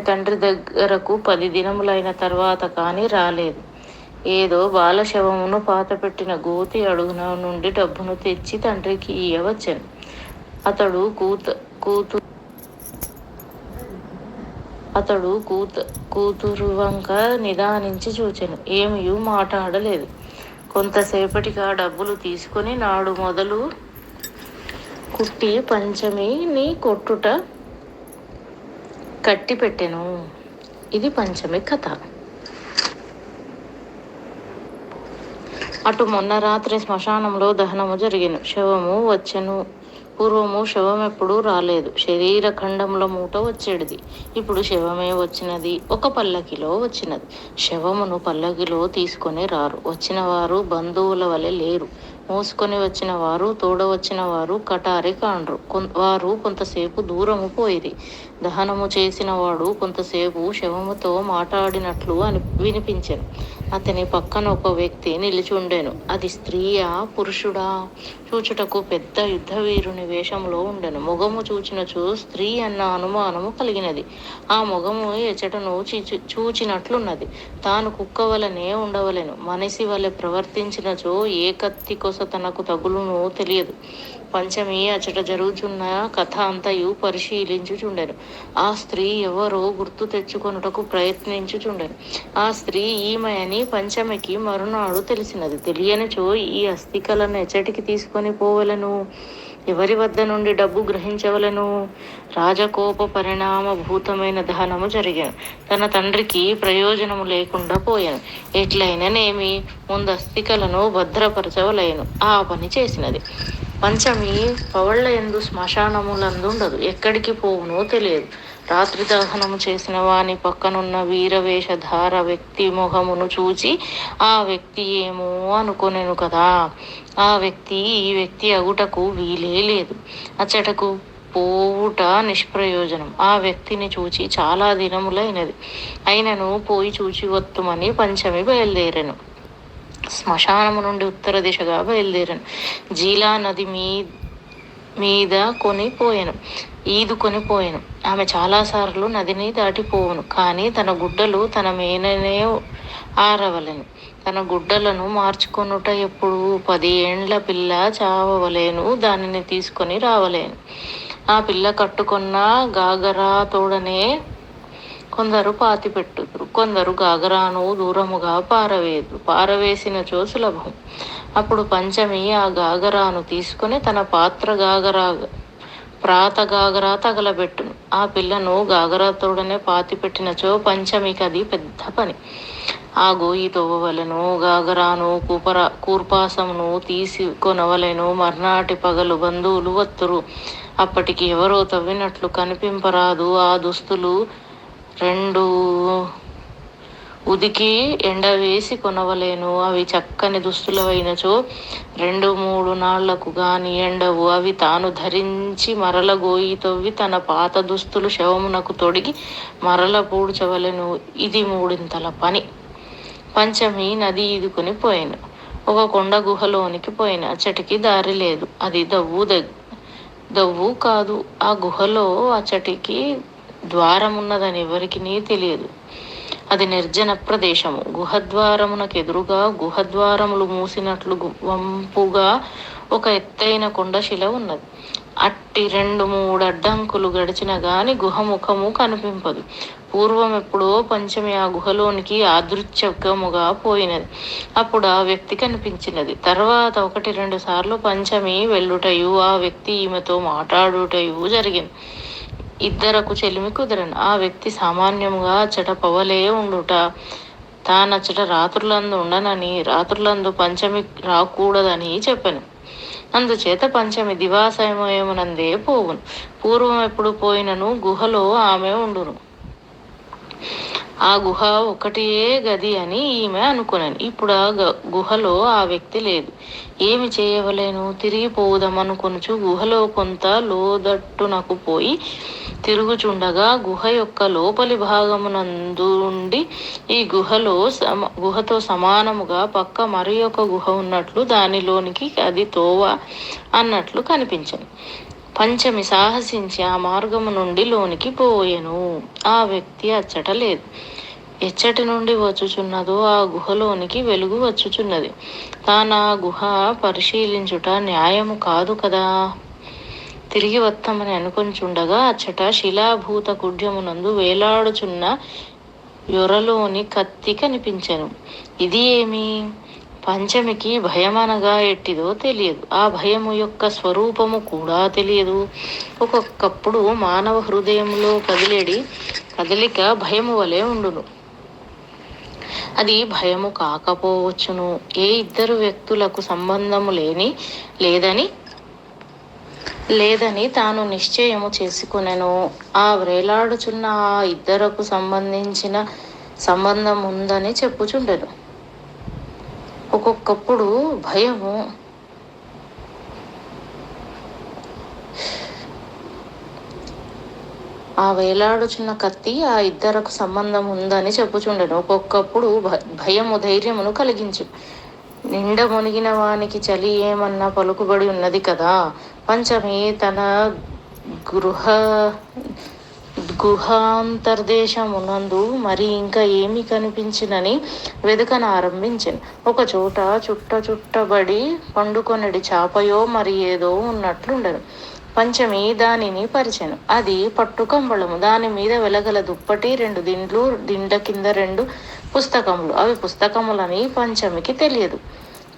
తండ్రి దగ్గరకు 10 దినములైన తర్వాత కానీ రాలేదు. ఏదో బాలశవమును పాతపెట్టిన గోతి అడుగున నుండి డబ్బును తెచ్చి తండ్రికి ఇయ్యవచ్చెను. అతడు కూతురు వంక నిదానించి చూచెను. ఏమీ మాట్లాడలేదు. కొంతసేపటికి ఆ డబ్బులు తీసుకొని నాడు మొదలు కుట్టి పంచమిని కొట్టుట కట్టిపెట్టెను. ఇది పంచమి కథ. అటు మొన్న రాత్రి శ్మశానంలో దహనము జరిగెను. శవము వచ్చెను. పూర్వము శవమెప్పుడూ రాలేదు. శరీర ఖండముల మూట వచ్చేటిది. ఇప్పుడు శవమే వచ్చినది. ఒక పల్లకిలో వచ్చినది. శవమును పల్లకిలో తీసుకొని రారు. వచ్చిన వారు బంధువుల వలె లేరు. మోసుకొని వచ్చిన వారు తోడ వచ్చిన వారు కటారి కాండ్రు. వారు కొంతసేపు దూరము పోయిరి. దహనము చేసిన వాడు కొంతసేపు శవముతో మాట్లాడినట్లు వినిపించెను. అతని పక్కన ఒక వ్యక్తి నిలిచుండెను. అది స్త్రీయా పురుషుడా చూచుటకు పెద్ద యుద్ధవీరుని వేషంలో ఉండెను. మొగము చూచినచో స్త్రీ అన్న అనుమానము కలిగినది. ఆ మొగము ఎచ్చటను చూచినట్లున్నది. తాను కుక్క వలనే ఉండవలెను. మనిషి వలె ప్రవర్తించినచో ఏ కత్తి కొస తనకు తగులునో తెలియదు. పంచమి అచట జరుగుచున్న కథ అంతయు పరిశీలించుచుండెను. ఆ స్త్రీ ఎవరో గుర్తు తెచ్చుకొనుటకు ప్రయత్నించుచుండెను. ఆ స్త్రీ ఈమె అని పంచమికి మరునాడు తెలిసినది. తెలియనిచో ఈ అస్థికలను ఎచ్చటికి తీసుకొని పోవలను? ఎవరి వద్ద నుండి డబ్బు గ్రహించవలను? రాజకోప పరిణామభూతమైన దహనము జరిగాను. తన తండ్రికి ప్రయోజనము లేకుండా పోయాను. ఎట్లయిననేమి ముందు అస్థికలను భద్రపరచవలేను. ఆ పని చేసినది. పంచమి పవళ్ళయందు శ్మశానములందుండదు. ఎక్కడికి పోవునో తెలియదు. రాత్రి దహనము చేసిన వాని పక్కనున్న వీరవేషధార వ్యక్తి మొహమును చూచి ఆ వ్యక్తి ఏమో అనుకొనెను కదా. ఆ వ్యక్తి ఈ వ్యక్తి అగుటకు వీలే లేదు. అచ్చటకు పోవుట నిష్ప్రయోజనం. ఆ వ్యక్తిని చూచి చాలా దినములైనది. అయినను పోయి చూచి వత్తుమని పంచమి బయలుదేరెను. శ్మశానము నుండి ఉత్తర దిశగా బయలుదేరాను. జీలా నది మీద ఈదుకొని పోయాను. ఆమె చాలాసార్లు నదిని దాటిపోవును. కానీ తన గుడ్డలు తన మేననే ఆరవలెను. తన గుడ్డలను మార్చుకొనుట ఎప్పుడు? 10 ఏండ్ల పిల్ల చావవలేను. దానిని తీసుకొని రావలేను. ఆ పిల్ల కట్టుకున్న గాగరా తోడనే కొందరు పాతిపెట్టుదురు. కొందరు గాగరాను దూరముగా పారవేసినచో సులభం. అప్పుడు పంచమి ఆ గాగరాను తీసుకొని తన ప్రాత గాగరా తగలబెట్టును. ఆ పిల్లను గాగరా తోడనే పాతిపెట్టినచో పంచమికి అది పెద్ద పని. ఆ గోయి తవ్వవలెను. గాగరాను కూర్పాసమును తీసుకొనవలెను. మర్నాటి పగలు బంధువులు వత్తురు. అప్పటికి ఎవరో తవ్వినట్లు కనిపింపరాదు. ఆ దుస్తులు 2 ఉదికి ఎండవేసి కొనవలేను. అవి చక్కని దుస్తులవైనచో 2-3 నాళ్లకు గాని ఎండవు. అవి తాను ధరించి మరల గోయి తవ్వి తన పాత దుస్తులు శవమునకు తొడిగి మరల పూడ్చవలెను. ఇది 3 పని. పంచమి నది ఈదుకొని పోయాను. ఒక కొండ గుహలోనికి పోయిన. అచ్చటికి దారి లేదు. అది దవ్వు కాదు. ఆ గుహలో అచ్చటికి ద్వారమున్నదని ఎవరికి తెలియదు. అది నిర్జన ప్రదేశము. గుహద్వారమునకెదురుగా గుహద్వారములు మూసినట్లు వంపుగా ఒక ఎత్తైన కొండశిల ఉన్నది. అట్టి 2-3 అడ్డంకులు గడిచిన గాని గుహ ముఖము కనిపింపదు. పూర్వం ఎప్పుడో పంచమి ఆ గుహలోనికి యాదృచ్ఛికముగా పోయినది. అప్పుడు ఆ వ్యక్తి కనిపించినది. తర్వాత 1-2 సార్లు పంచమి వెళ్ళుటయు ఆ వ్యక్తి ఈమెతో మాట్లాడుటయు జరిగింది. ఇద్దరకు చెలిమి కుదరను. ఆ వ్యక్తి సామాన్యముగా అచ్చట పవలే ఉండుట, తానచ్చట రాత్రులందు ఉండనని, రాత్రులందు పంచమి రాకూడదని చెప్పాను. అందుచేత పంచమి దివాసమయమునందే పోవును. పూర్వం ఎప్పుడు పోయినను గుహలో ఆమె ఉండును. ఆ గుహ ఒకటియే గది అని ఈమె అనుకున్నాను. ఇప్పుడు ఆ గుహలో ఆ వ్యక్తి లేదు. ఏమి చేయవలేను? తిరిగిపోవుదామనుకొనుచు గుహలో కొంత లోదట్టునకు పోయి తిరుగుచుండగా గుహ యొక్క లోపలి భాగమునందుండి ఈ గుహతో సమానముగా పక్క మరి ఒక గుహ ఉన్నట్లు, దానిలోనికి అది తోవ అన్నట్లు కనిపించింది. పంచమి సాహసించి ఆ మార్గము నుండి లోనికి పోయెను. ఆ వ్యక్తి అచ్చట లేదు. ఎచ్చటి నుండి వచ్చుచున్నదో ఆ గుహలోనికి వెలుగు వచ్చుచున్నది. తానా గుహ పరిశీలించుట న్యాయము కాదు కదా. తిరిగి వత్తమని అనుకొంచుండగా అచ్చట శిలాభూత కుడ్యమునందు వేలాడుచున్న యొరలోని కత్తి కనిపించెను. ఇది ఏమి? పంచమికి భయమనగా ఎట్టిదో తెలియదు. ఆ భయము యొక్క స్వరూపము కూడా తెలియదు. ఒక్కొక్కప్పుడు మానవ హృదయంలో కదలిక భయము వలె ఉండును. అది భయము కాకపోవచ్చును. ఏ ఇద్దరు వ్యక్తులకు సంబంధము లేదని తాను నిశ్చయము చేసుకొనెను. ఆ వ్రేలాడుచున్న ఆ ఇద్దరకు సంబంధించిన సంబంధం ఉందని చెప్పుచుండెను. ఒక్కొక్కప్పుడు భయము ఆ వేలాడుచున్న కత్తి ఆ ఇద్దరకు సంబంధం ఉందని చెప్పుచుండెను. ఒక్కొక్కప్పుడు భయము ధైర్యమును కలిగించు. నిండ మునిగిన వానికి చలి ఏమన్నా పలుకుబడి ఉన్నది కదా. పంచమి తన గుహాంతర్దేశమునందు మరి ఇంకా ఏమి కనిపించినని వెదకనారంభించెను. ఒక చోట చుట్టబడి పండుకొనడి చాపయో మరి ఏదో ఉన్నట్లుండెను. పంచమి దానిని పరిచెను. అది పట్టు కంబళము. దాని మీద వెలగల దుప్పటి, 2 దిండ్లు, దిండ కింద 2 పుస్తకములు. అవి పుస్తకములని పంచమికి తెలియదు.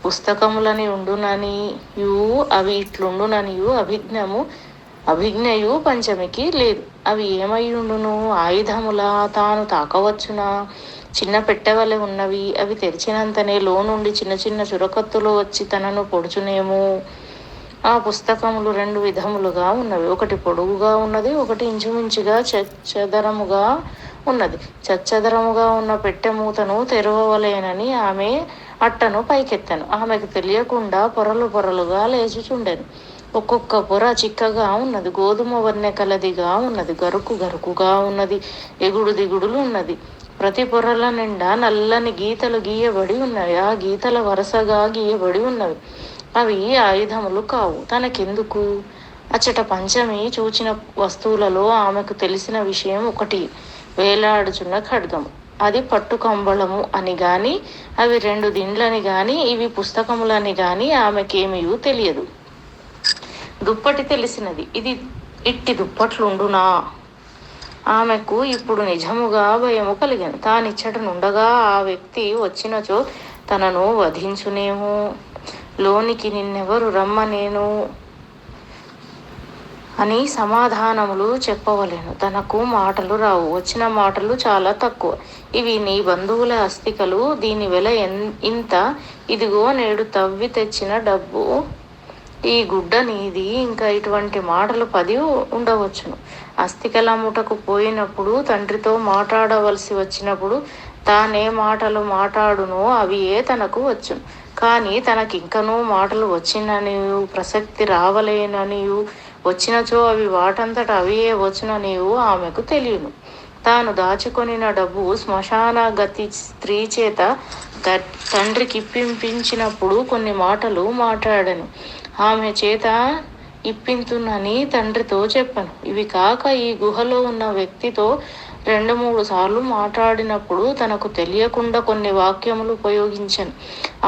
పుస్తకములని ఉండుననియు అవి ఇట్లుండుననియు అభిజ్ఞయు పంచమికి లేదు. అవి ఏమయ్యుండును? ఆయుధములా? తాను తాకవచ్చునా? చిన్న పెట్టెవలె ఉన్నవి. అవి తెరిచినంతనే లోనుండి చిన్న చిన్న చురకత్తులు వచ్చి తనను పొడుచునేమో. ఆ పుస్తకములు 2 విధములుగా ఉన్నవి. ఒకటి పొడుగుగా ఉన్నది, ఒకటి ఇంచుమించుగా చచ్చదరముగా ఉన్నది. చచ్చదరముగా ఉన్న పెట్టె మూతను తెరవవలేనని ఆమె అట్టను పైకెత్తెను. ఆమెకు తెలియకుండా పొరలుగా లేచుచుండెను. ఒక్కొక్క పొర చిక్కగా ఉన్నది, గోధుమ వన్నె కలదిగా ఉన్నది, గరుకుగా ఉన్నది, ఎగుడు దిగుడులు ఉన్నది. ప్రతి పొరల నిండా నల్లని గీతలు గీయబడి ఉన్నవి. ఆ గీతల వరుసగా గీయబడి ఉన్నవి. అవి ఆయుధములు కావు. తనకెందుకు? అచ్చట పంచమి చూచిన వస్తువులలో ఆమెకు తెలిసిన విషయం ఒకటి, వేలాడుచున్న ఖడ్గము. అది పట్టు కంబళము అని గాని, అవి 2 దిండ్లని గాని, ఇవి పుస్తకములని గాని ఆమెకేమీ తెలియదు. దుప్పటి తెలిసినది. ఇది ఇట్టి దుప్పట్లుండునా? ఆమెకు ఇప్పుడు నిజముగా భయము కలిగెను. తానిచ్చట నుండగా ఆ వ్యక్తి వచ్చినచో తనను వధించునేమో. లోనికి నిన్నెవరు రమ్మనేను అని సమాధానములు చెప్పవలెను. తనకు మాటలు రావు. వచ్చిన మాటలు చాలా తక్కువ. ఇవి నీ బంధువుల అస్థికలు. దీని వెల ఇంత. ఇదిగో నేడు తవ్వి తెచ్చిన డబ్బు. ఈ గుడ్డ నీది. ఇంకా ఇటువంటి మాటలు 10 ఉండవచ్చును. అస్థికలమ్ముటకు పోయినప్పుడు తండ్రితో మాట్లాడవలసి వచ్చినప్పుడు తానే మాటలు మాట్లాడునో అవియే తనకు వచ్చును. కానీ తనకింకనూ మాటలు వచ్చిననియు, ప్రసక్తి రావలేననియు, వచ్చినచో అవి వాటంతట అవియే వచ్చుననియు ఆమెకు తెలియను. తాను దాచుకొనిన డబ్బు శ్మశాన గతి స్త్రీ చేత తండ్రికిప్పించినప్పుడు కొన్ని మాటలు మాట్లాడాను. ఆమె చేత ఇప్పింతునని తండ్రితో చెప్పాను. ఇవి కాక ఈ గుహలో ఉన్న వ్యక్తితో 2-3 సార్లు మాట్లాడినప్పుడు తనకు తెలియకుండా కొన్ని వాక్యములు ఉపయోగించాను.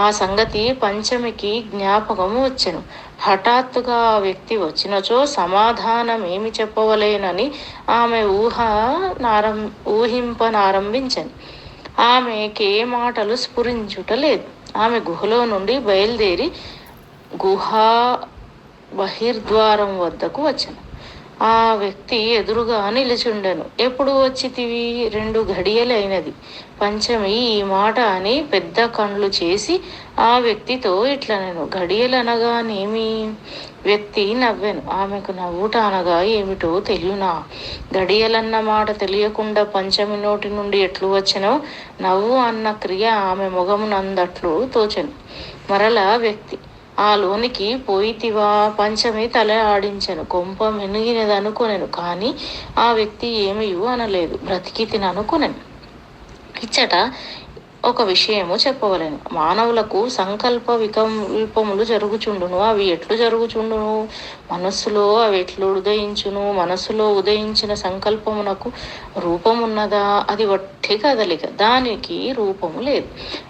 ఆ సంగతి పంచమికి జ్ఞాపకము వచ్చెను. హఠాత్తుగా ఆ వ్యక్తి వచ్చినచో సమాధానం ఏమి చెప్పవలేనని ఆమె ఊహింపనారంభించాను. ఆమెకే మాటలు స్ఫురించుట లేదు. ఆమె గుహలో నుండి బయలుదేరి గుహా బహిర్ద్వారం వద్దకు వచ్చాను. ఆ వ్యక్తి ఎదురుగా నిలిచుండెను. ఎప్పుడు వచ్చితివి? 2 ఘడియలైనది. పంచమి ఈ మాట అని పెద్ద కండ్లు చేసి ఆ వ్యక్తితో ఇట్లనెను. ఘడియలనగానేమి? వ్యక్తి నవ్వెను. ఆమెకు నవ్వుట అనగా ఏమిటో తెలియనా? ఘడియలన్న మాట తెలియకుండా పంచమి నోటి నుండి ఎట్లు వచ్చెనో నవ్వు అన్న క్రియ ఆమె మొగమునందట్లు తోచెను. మరలా వ్యక్తి, ఆ లోనికి పోయితివా? పంచమి తల ఆడించెను. కొంప మెనిగినదనుకొనెను. కానీ ఆ వ్యక్తి ఏమీయూ అనలేదు. బ్రతికి తిననుకొనెను. ఇచ్చట ఒక విషయము చెప్పవలెను. మానవులకు సంకల్ప వికల్పములు జరుగుచుండును. అవి ఎట్లు జరుగుచుండును? మనస్సులో అవి ఎట్లు ఉదయించును? మనస్సులో ఉదయించిన సంకల్పమునకు రూపమున్నదా? అది వట్టి కదలిక, దానికి రూపము లేదు.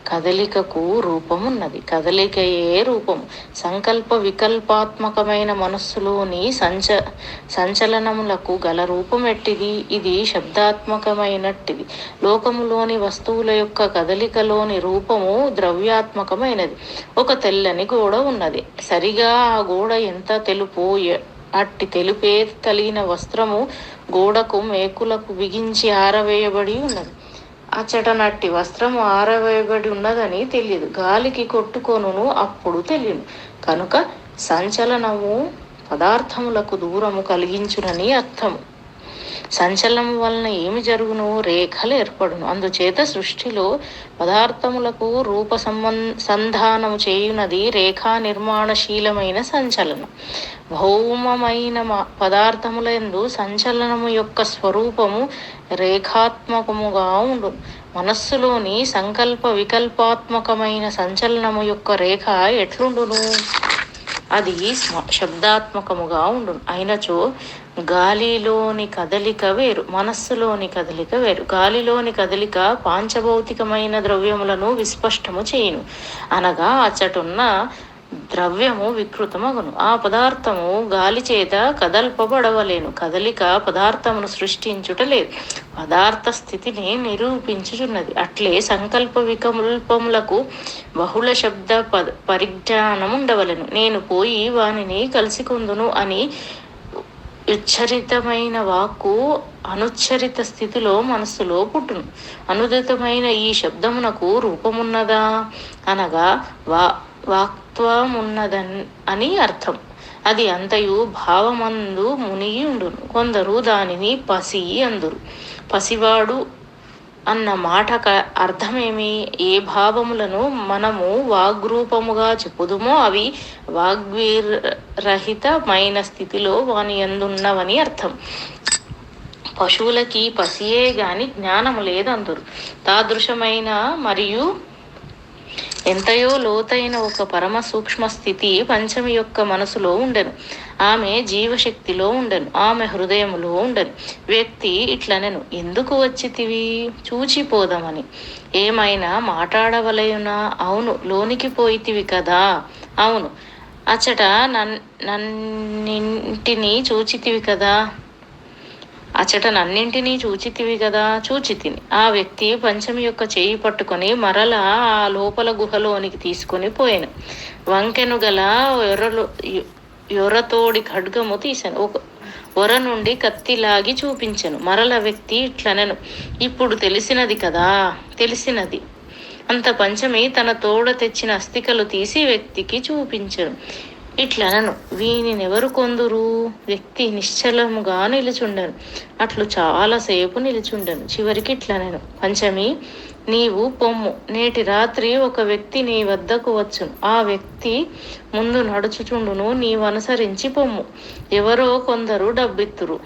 కదలికకు రూపమున్నది, కదలికయే రూపము. సంకల్ప వికల్పాత్మకమైన మనస్సులోని సంచలనములకు గల రూపం ఎట్టిది? ఇది శబ్దాత్మకమైనట్టిది. లోకములోని వస్తువుల యొక్క కదలికలోని రూపము ద్రవ్యాత్మకమైనది. ఒక తెల్లని గోడ ఉన్నది. సరిగా ఆ గోడ ఎంత తెలుపో అట్టి తెలుపే కలిగిన వస్త్రము గోడకు మేకులకు బిగించి ఆరవేయబడి ఉన్నది. అచ్చటనట్టి వస్త్రము ఆరవేయబడి ఉన్నదని తెలియదు, గాలికి కొట్టుకొనును అప్పుడు తెలియను. కనుక సంచలనము పదార్థములకు దూరము కలిగించునని అర్థము. సంచలనం వలన ఏమి జరుగును? రేఖలు ఏర్పడును. అందుచేత సృష్టిలో పదార్థములకు రూప సంధానము చేయునది రేఖా నిర్మాణశీలమైన సంచలనం. భౌమమైన పదార్థములందు సంచలనము యొక్క స్వరూపము రేఖాత్మకముగా ఉండును. మనస్సులోని సంకల్ప వికల్పాత్మకమైన సంచలనము యొక్క రేఖ ఎట్లుండును? అది శబ్దాత్మకముగా ఉండును. అయినచో గాలిలోని కదలిక వేరు, మనస్సులోని కదలిక వేరు. గాలిలోని కదలిక పాంచభౌతికమైన ద్రవ్యములను విస్పష్టము చేయును, అనగా అచ్చటున్న ద్రవ్యము వికృతమగును. ఆ పదార్థము గాలి చేత కదల్పబడవలేను. కదలిక పదార్థమును సృష్టించుట లేదు, పదార్థ స్థితిని నిరూపించుచున్నది. అట్లే సంకల్ప వికల్పములకు బహుళ శబ్ద పరిజ్ఞానం ఉండవలెను. నేను పోయి వానిని కలుసుకుందును అని ఉచ్చరితమైన వాక్కు అనుచ్చరిత స్థితిలో మనస్సులో పుట్టును. అనుదితమైన ఈ శబ్దమునకు రూపమున్నదా? అనగా వాక్త్వమున్నదని అని అర్థం. అది అంతయు భావమందు మునిగి ఉండును. కొందరు దానిని పసి అందురు. పసివాడు అన్న మాటక అర్థమేమి? ఏ భావములను మనము వాగ్రూపముగా చెప్పుదుమో అవి వాగ్విరహితమైన స్థితిలో వాని యందున్నవని అర్థం. పశువులకి పసియే గాని జ్ఞానము లేదందురు. తాదృశమైన మరియు ఎంతయో లోతైన ఒక పరమ సూక్ష్మ స్థితి పంచమి యొక్క మనసులో ఉండెను. ఆమె జీవశక్తిలో ఉండెను, ఆమె హృదయములో ఉండెను. వ్యక్తి ఇట్లనెను, ఎందుకు వచ్చితివి? చూచిపోదామని. ఏమైనా మాట్లాడవలయునా? అవును, లోనికి పోయితివి కదా? అవును. అచ్చట నన్నింటినీ చూచితివి కదా? నన్నింటినీ చూచితివి కదా? చూచితిని. ఆ వ్యక్తి పంచమి యొక్క చేయి పట్టుకొని మరలా ఆ లోపల గుహలోనికి తీసుకొని పోయాను. వంకెను గల యొరతోడి ఖడ్గము తీశాను. ఒక వర నుండి కత్తిలాగి చూపించాను. మరల వ్యక్తి ఇట్లనెను, ఇప్పుడు తెలిసినది కదా? తెలిసినది. అంత పంచమి తన తోడ తెచ్చిన అస్థికలు తీసి వ్యక్తికి చూపించను. ఇట్లనను, వీనినెవరు కొందురు? వ్యక్తి నిశ్చలముగా నిలుచుండెను. అట్లు చాలాసేపు నిలుచుండెను. చివరికి ఇట్లనెను, పంచమి, నీవు పొమ్ము. నేటి రాత్రి ఒక వ్యక్తి నీ వద్దకు వచ్చును. ఆ వ్యక్తి ముందు నడుచుచుండును, నీవు అనుసరించి పొమ్ము. ఎవరో కొందరు డబ్బిత్తురు.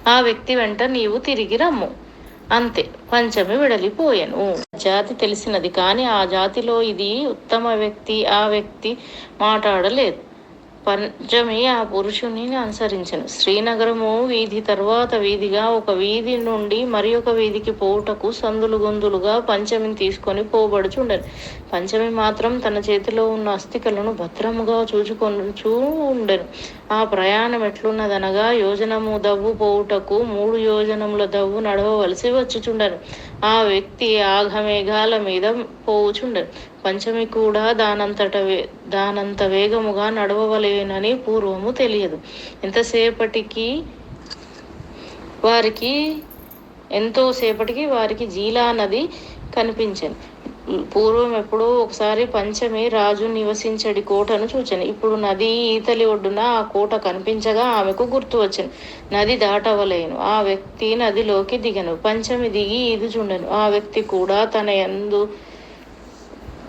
ఆ వ్యక్తి వెంట నీవు తిరిగి రమ్ము. అంతే. పంచమి వెడలిపోయాను. జాతి తెలిసినది, కానీ ఆ జాతిలో ఇది ఉత్తమ వ్యక్తి. ఆ వ్యక్తి మాట్లాడలేదు. పంచమి ఆ పురుషుని అనుసరించను. శ్రీనగరము వీధి తరువాత వీధిగా ఒక వీధి నుండి మరి ఒక వీధికి పోవుటకు సందులు గొంతులుగా పంచమిని తీసుకొని పోబడుచుండెను. పంచమి మాత్రం తన చేతిలో ఉన్న అస్థికలను భద్రముగా చూచుకొనుచూ ఉండెను. ఆ ప్రయాణం ఎట్లున్నదనగా, యోజనము దవ్వు పోవుటకు 3 యోజనముల దవ్వు నడవవలసి వచ్చుచుండెను. ఆ వ్యక్తి ఆఘమేఘాల మీద పోవుచుండెను. పంచమి కూడా దానంత వేగముగా నడవవలేనని పూర్వము తెలియదు. ఎంతోసేపటికి వారికి జీలా నది కనిపించాను. పూర్వం ఎప్పుడో ఒకసారి పంచమి రాజు నివసించడి కోటను చూచాను. ఇప్పుడు నది ఈతలి ఒడ్డున ఆ కోట కనిపించగా ఆమెకు గుర్తు వచ్చాను. నది దాటవలేను. ఆ వ్యక్తి నదిలోకి దిగను. పంచమి దిగి ఈదుచుండెను. ఆ వ్యక్తి కూడా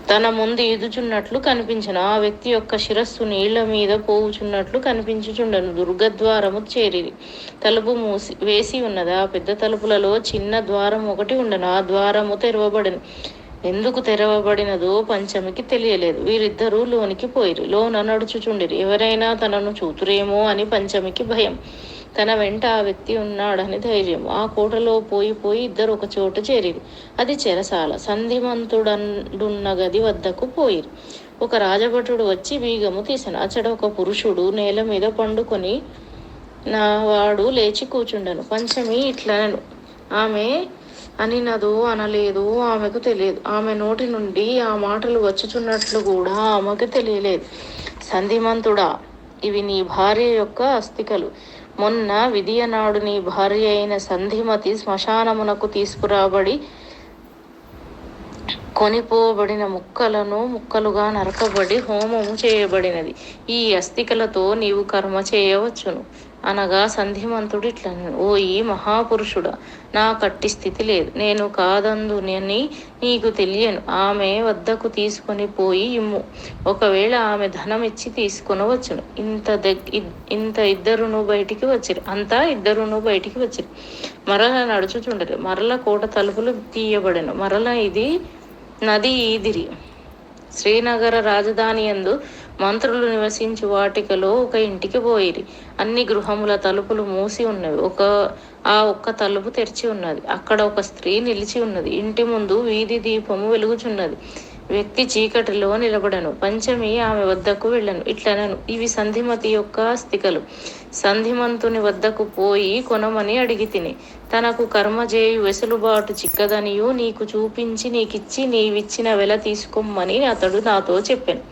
తన ముందు ఈదుచున్నట్లు కనిపించను. ఆ వ్యక్తి యొక్క శిరస్సు నీళ్ల మీద పోవుచున్నట్లు కనిపించుచుండెను. దుర్గద్వారము చేరిరి. తలుపు వేసి ఉన్నది. ఆ పెద్ద తలుపులలో చిన్న ద్వారం ఒకటి ఉండెను. ఆ ద్వారము తెరవబడెను. ఎందుకు తెరవబడినదో పంచమికి తెలియలేదు. వీరిద్దరూ లోనికి పోయిరి. లోన నడుచుచుండిరి. ఎవరైనా తనను చూతురేమో అని పంచమికి భయం. తన వెంట ఆ వ్యక్తి ఉన్నాడని ధైర్యం. ఆ కోటలో పోయి పోయి ఇద్దరు ఒక చోట చేరిరి. అది చెరసాల. సంధిమంతుడున్న గది వద్దకు పోయిరి. ఒక రాజభటుడు వచ్చి బీగము తీసెను. అచ్చట ఒక పురుషుడు నేల మీద పండుకొని నా వాడు లేచి కూర్చుండెను. పంచమి ఇట్లనెను, ఆమె అనినదో అనలేదు ఆమెకు తెలియదు. ఆమె నోటి నుండి ఆ మాటలు వచ్చుచున్నట్లు కూడా ఆమెకు తెలియలేదు. సంధిమంతుడా, ఇవి నీ భార్య యొక్క అస్థికలు. మొన్న విధియ నాడు నీ భార్య అయిన సంధిమతి శ్మశానమునకు తీసుకురాబడి కొనిపోబడిన ముక్కలుగా నరకబడి హోమము చేయబడినది. ఈ అస్థికలతో నీవు కర్మ చేయవచ్చును. అనగా సంధిమంతుడు ఇట్లనెను, ఓ ఈ మహాపురుషుడా, నా కట్టి స్థితి లేదు. నేను కాదందునని నీకు తెలియను. ఆమె వద్దకు తీసుకొని పోయి ఇమ్ము. ఒకవేళ ఆమె ధనం ఇచ్చి తీసుకొనవచ్చును. ఇంత ఇద్దరును బయటికి వచ్చిరి. అంతా ఇద్దరును బయటికి వచ్చిరి. మరల నడుచుచుండరు. మరల కోట తలుపులు తీయబడెను. మరల ఇది నది ఈదిరి. శ్రీనగర రాజధాని యందు మంత్రులు నివసించు వాటికలో ఒక ఇంటికి పోయిరి. అన్ని గృహముల తలుపులు మూసి ఉన్నవి. ఒక్క తలుపు తెరిచి ఉన్నది. అక్కడ ఒక స్త్రీ నిలిచి ఉన్నది. ఇంటి ముందు వీధి దీపము వెలుగుచున్నది. వ్యక్తి చీకటిలో నిలబడను. పంచమి ఆమె వద్దకు వెళ్ళను. ఇట్లనను, ఇవి సంధిమతి యొక్క అస్థికలు. సంధిమంతుని వద్దకు పోయి కొనమని అడిగి తిని, తనకు కర్మజేయు వెసులుబాటు చిక్కదనియు నీకు చూపించి నీకిచ్చి నీవిచ్చిన వెల తీసుకోమని అతడు నాతో చెప్పాను.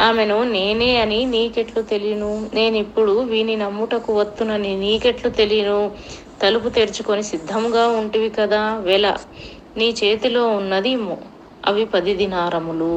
ఆమెను నేనే అని నీకెట్లు తెలియను? నేనిప్పుడు వీని నమ్ముటకు వత్తునని నీకెట్లు తెలియను? తలుపు తెరుచుకొని సిద్ధంగా ఉంటివి కదా, వెల నీ చేతిలో ఉన్నది ఇమ్ము. అవి 10 దినారములు.